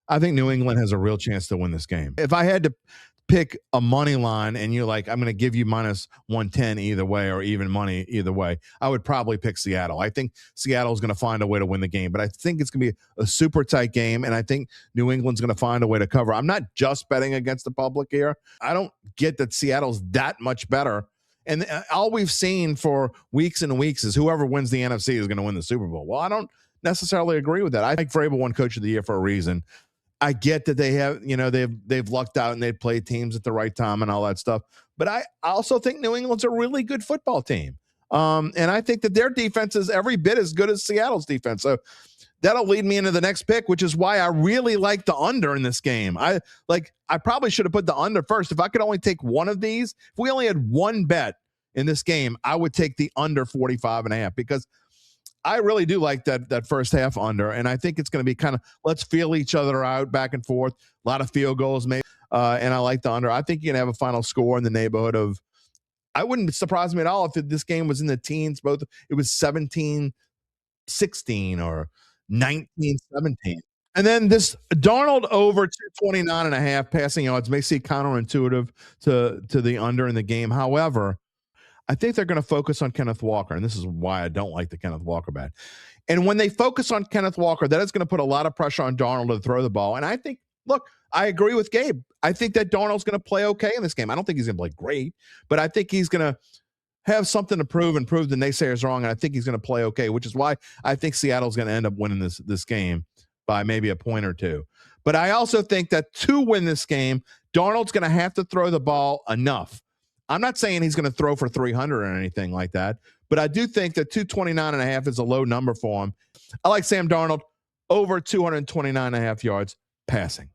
I think New England has a real chance to win this game. If I had to pick a money line and you're like, I'm going to give you minus 110 either way or even money either way, I would probably pick Seattle. I think Seattle is going to find a way to win the game, but I think it's going to be a super tight game, and I think New England's going to find a way to cover. I'm not just betting against the public here. I don't get that Seattle's that much better. And all we've seen for weeks and weeks is whoever wins the NFC is going to win the Super Bowl. Well, I don't necessarily agree with that. I think Vrabel won Coach of the Year for a reason. I get that they have, they've lucked out and they've played teams at the right time and all that stuff. But I also think New England's a really good football team. And I think that their defense is every bit as good as Seattle's defense. So that'll lead me into the next pick, which is why I really like the under in this game. I probably should have put the under first. If I could only take one of these, if we only had one bet in this game, I would take the under 45.5 because I really do like that first half under, and I think it's going to be kind of let's feel each other out back and forth. A lot of field goals, maybe, and I like the under. I think you can have a final score in the neighborhood of. I wouldn't surprise me at all if this game was in the teens. Both it was 17-16 or 19-17. And then this Darnold over 229.5 passing yards may seem counterintuitive to the under in the game. However, I think they're going to focus on Kenneth Walker, and this is why I don't like the Kenneth Walker bet. And when they focus on Kenneth Walker, that is going to put a lot of pressure on Darnold to throw the ball. And I think, look, I agree with Gabe. I think that Darnold's going to play okay in this game. I don't think he's going to play great, but I think he's going to have something to prove and prove the naysayers wrong, and I think he's going to play okay, which is why I think Seattle's going to end up winning this game by maybe a point or two. But I also think that to win this game, Darnold's going to have to throw the ball enough. I'm not saying he's going to throw for 300 or anything like that, but I do think that 229.5 is a low number for him. I like Sam Darnold over 229.5 yards passing.